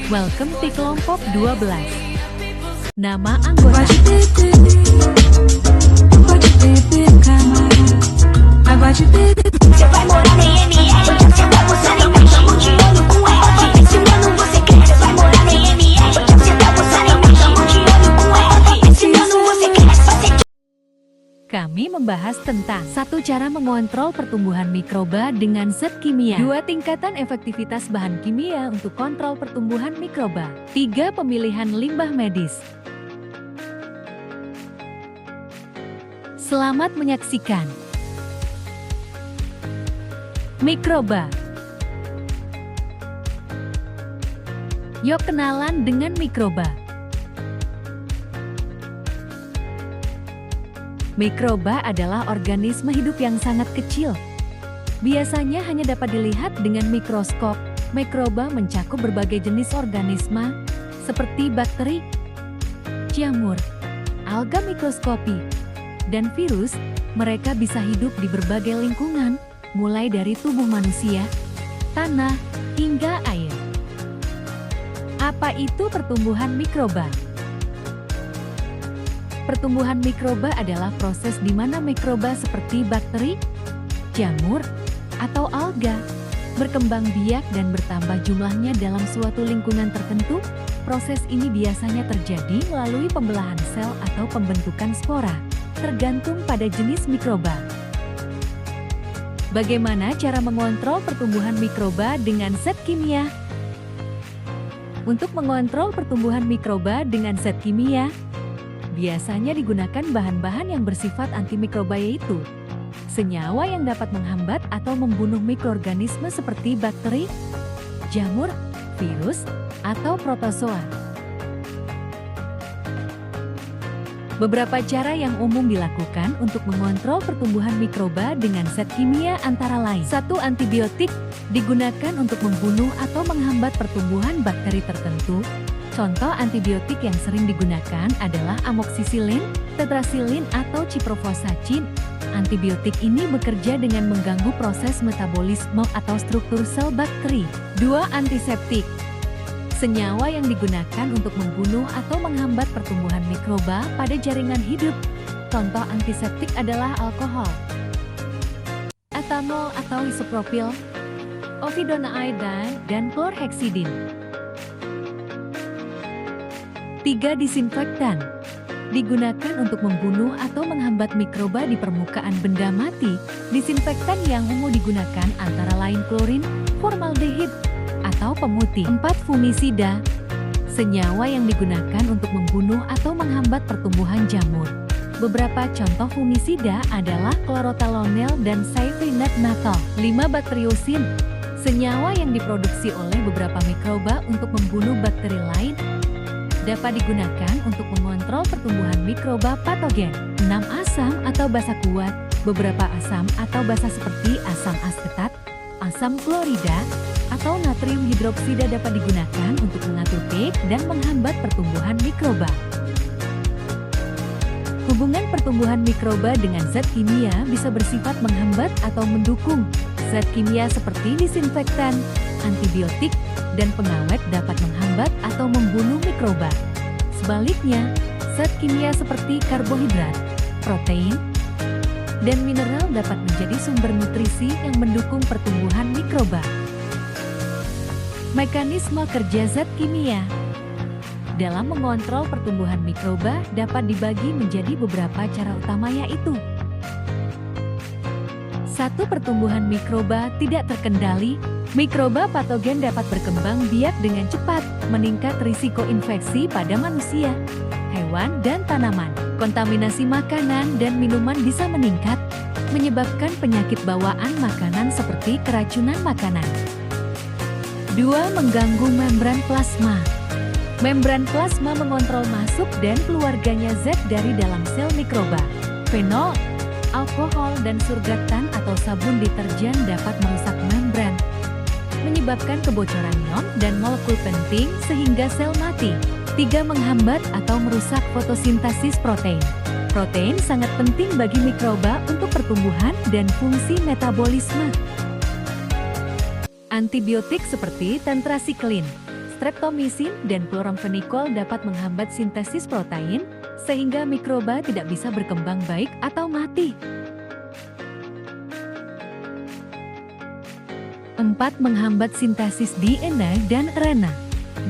Welcome di kelompok 12. Nama anggota: Você vai morar na ML, você tá postando em mim, chamo de olho com F. Esse ano você quer, você vai morar na ML, você tá postando em mim, chamo de olho com F. Esse ano você quer, você Kami membahas tentang 1. Cara mengontrol pertumbuhan mikroba dengan zat kimia. 2. Tingkatan efektivitas bahan kimia untuk kontrol pertumbuhan mikroba. 3. Pemilihan limbah medis. Selamat menyaksikan. Mikroba. Yuk kenalan dengan mikroba. Mikroba adalah organisme hidup yang sangat kecil. Biasanya hanya dapat dilihat dengan mikroskop. Mikroba mencakup berbagai jenis organisme, seperti bakteri, jamur, alga mikroskopi, dan virus. Mereka bisa hidup di berbagai lingkungan, mulai dari tubuh manusia, tanah, hingga air. Apa itu pertumbuhan mikroba? Pertumbuhan mikroba adalah proses di mana mikroba seperti bakteri, jamur, atau alga berkembang biak dan bertambah jumlahnya dalam suatu lingkungan tertentu. Proses ini biasanya terjadi melalui pembelahan sel atau pembentukan spora, tergantung pada jenis mikroba. Bagaimana cara mengontrol pertumbuhan mikroba dengan zat kimia? Untuk mengontrol pertumbuhan mikroba dengan zat kimia, biasanya digunakan bahan-bahan yang bersifat antimikroba, yaitu senyawa yang dapat menghambat atau membunuh mikroorganisme seperti bakteri, jamur, virus, atau protozoa. Beberapa cara yang umum dilakukan untuk mengontrol pertumbuhan mikroba dengan zat kimia antara lain: 1. Antibiotik digunakan untuk membunuh atau menghambat pertumbuhan bakteri tertentu. Contoh antibiotik yang sering digunakan adalah amoksisilin, tetrasilin, atau ciprofloxacin. Antibiotik ini bekerja dengan mengganggu proses metabolisme atau struktur sel bakteri. 2. Antiseptik. Senyawa yang digunakan untuk membunuh atau menghambat pertumbuhan mikroba pada jaringan hidup. Contoh antiseptik adalah alkohol, etanol atau isopropil, ovidona iodine, dan klorheksidin. 3. Disinfektan. Digunakan untuk membunuh atau menghambat mikroba di permukaan benda mati. Disinfektan yang umum digunakan antara lain klorin, formaldehid, atau pemutih. 4. Fungisida. Senyawa yang digunakan untuk membunuh atau menghambat pertumbuhan jamur. Beberapa contoh fungisida adalah chlorothalonil dan cyprinate-methyl. 5. Bakteriosin. Senyawa yang diproduksi oleh beberapa mikroba untuk membunuh bakteri lain, dapat digunakan untuk mengontrol pertumbuhan mikroba patogen. 6. Asam atau basa kuat. Beberapa asam atau basa seperti asam asetat, asam klorida, atau natrium hidroksida dapat digunakan untuk mengatur pH dan menghambat pertumbuhan mikroba. Hubungan pertumbuhan mikroba dengan zat kimia bisa bersifat menghambat atau mendukung. Zat kimia seperti disinfektan, antibiotik, dan pengawet dapat menghambat atau membunuh mikroba. Sebaliknya, zat kimia seperti karbohidrat, protein, dan mineral dapat menjadi sumber nutrisi yang mendukung pertumbuhan mikroba. Mekanisme kerja zat kimia dalam mengontrol pertumbuhan mikroba dapat dibagi menjadi beberapa cara utama, yaitu: 1. Pertumbuhan mikroba tidak terkendali. Mikroba patogen dapat berkembang biak dengan cepat, meningkat risiko infeksi pada manusia, hewan, dan tanaman. Kontaminasi makanan dan minuman bisa meningkat, menyebabkan penyakit bawaan makanan seperti keracunan makanan. 2. Mengganggu membran plasma. Membran plasma mengontrol masuk dan keluarganya zat dari dalam sel mikroba. Fenol, alkohol, dan surgaktan atau sabun deterjen dapat merusak membran, menyebabkan kebocoran ion dan molekul penting sehingga sel mati. 3. Menghambat atau merusak fotosintesis protein. Protein sangat penting bagi mikroba untuk pertumbuhan dan fungsi metabolisme. Antibiotik seperti tetrasiklin, Streptomycin dan kloromfenikol dapat menghambat sintesis protein, sehingga mikroba tidak bisa berkembang baik atau mati. 4. Menghambat sintesis DNA dan RNA.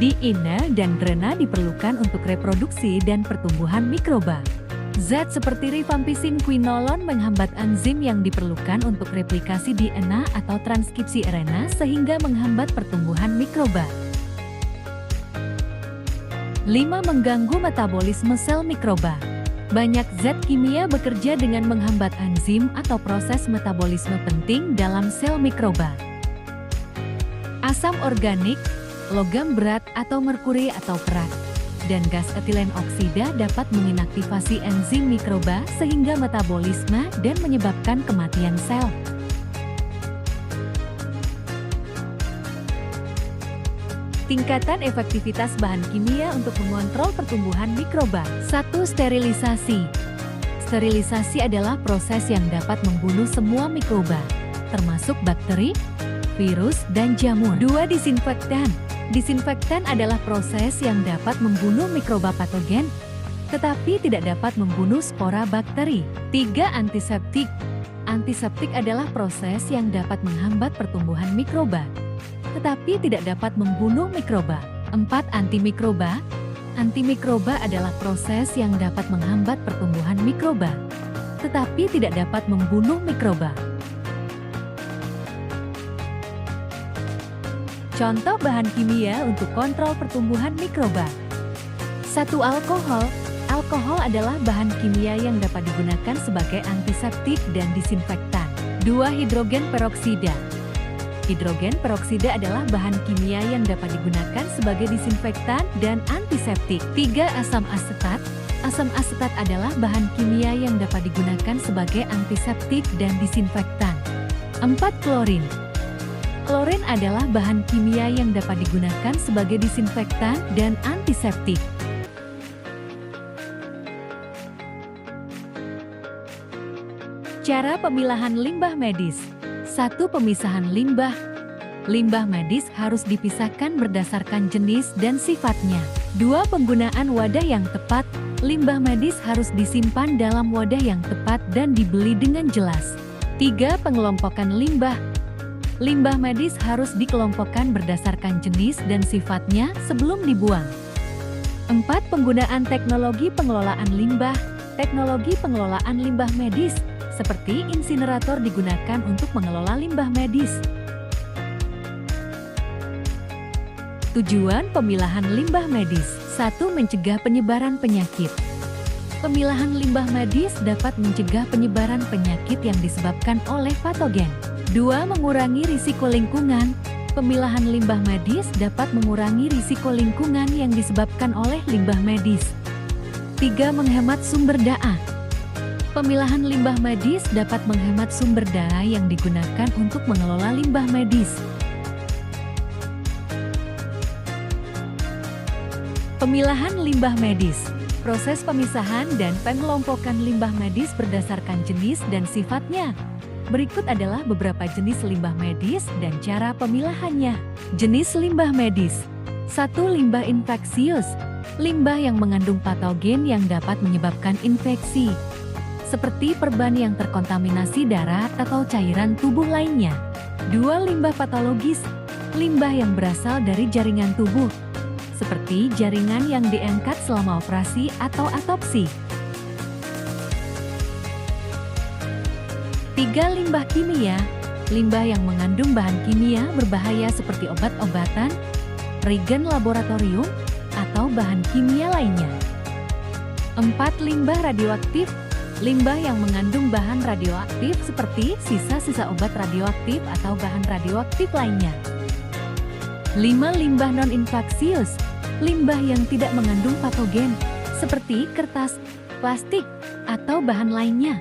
DNA dan RNA diperlukan untuk reproduksi dan pertumbuhan mikroba. Zat seperti rifampicin quinolone menghambat enzim yang diperlukan untuk replikasi DNA atau transkripsi RNA sehingga menghambat pertumbuhan mikroba. 5. Mengganggu metabolisme sel mikroba. Banyak zat kimia bekerja dengan menghambat enzim atau proses metabolisme penting dalam sel mikroba. Asam organik, logam berat atau merkuri atau perak, dan gas etilen oksida dapat menginaktivasi enzim mikroba sehingga metabolisme dan menyebabkan kematian sel. Tingkatan efektivitas bahan kimia untuk mengontrol pertumbuhan mikroba. 1. Sterilisasi. Sterilisasi adalah proses yang dapat membunuh semua mikroba, termasuk bakteri, virus, dan jamur. 2. Disinfektan. Disinfektan adalah proses yang dapat membunuh mikroba patogen, tetapi tidak dapat membunuh spora bakteri. 3. Antiseptik. Antiseptik adalah proses yang dapat menghambat pertumbuhan mikroba, tetapi tidak dapat membunuh mikroba. 4. Antimikroba. Antimikroba adalah proses yang dapat menghambat pertumbuhan mikroba, tetapi tidak dapat membunuh mikroba. Contoh bahan kimia untuk kontrol pertumbuhan mikroba. 1. Alkohol. Alkohol adalah bahan kimia yang dapat digunakan sebagai antiseptik dan disinfektan. 2. Hidrogen peroksida. Hidrogen peroksida adalah bahan kimia yang dapat digunakan sebagai disinfektan dan antiseptik. 3. Asam asetat. Asam asetat adalah bahan kimia yang dapat digunakan sebagai antiseptik dan disinfektan. 4. Klorin. Klorin adalah bahan kimia yang dapat digunakan sebagai disinfektan dan antiseptik. Cara pemilahan limbah medis. 1. Pemisahan limbah. Limbah medis harus dipisahkan berdasarkan jenis dan sifatnya. 2. Penggunaan wadah yang tepat. Limbah medis harus disimpan dalam wadah yang tepat dan dibeli dengan jelas. 3. Pengelompokan limbah. Limbah medis harus dikelompokkan berdasarkan jenis dan sifatnya sebelum dibuang. 4. Penggunaan teknologi pengelolaan limbah. Teknologi pengelolaan limbah medis, seperti insinerator digunakan untuk mengelola limbah medis. Tujuan pemilahan limbah medis. 1. Mencegah penyebaran penyakit. Pemilahan limbah medis dapat mencegah penyebaran penyakit yang disebabkan oleh patogen. 2. Mengurangi risiko lingkungan. Pemilahan limbah medis dapat mengurangi risiko lingkungan yang disebabkan oleh limbah medis. 3. Menghemat sumber daya. Pemilahan limbah medis dapat menghemat sumber daya yang digunakan untuk mengelola limbah medis. Pemilahan limbah medis. Proses pemisahan dan pengelompokan limbah medis berdasarkan jenis dan sifatnya. Berikut adalah beberapa jenis limbah medis dan cara pemilahannya. Jenis limbah medis. 1. Limbah infeksius. Limbah yang mengandung patogen yang dapat menyebabkan infeksi, seperti perban yang terkontaminasi darah atau cairan tubuh lainnya. 2. Limbah patologis. Limbah yang berasal dari jaringan tubuh, seperti jaringan yang diangkat selama operasi atau autopsi. 3. Limbah kimia. Limbah yang mengandung bahan kimia berbahaya seperti obat-obatan, reagen laboratorium, atau bahan kimia lainnya. 4. Limbah radioaktif. Limbah yang mengandung bahan radioaktif seperti sisa-sisa obat radioaktif atau bahan radioaktif lainnya. 5. Limbah non-infeksius. Limbah yang tidak mengandung patogen, seperti kertas, plastik, atau bahan lainnya.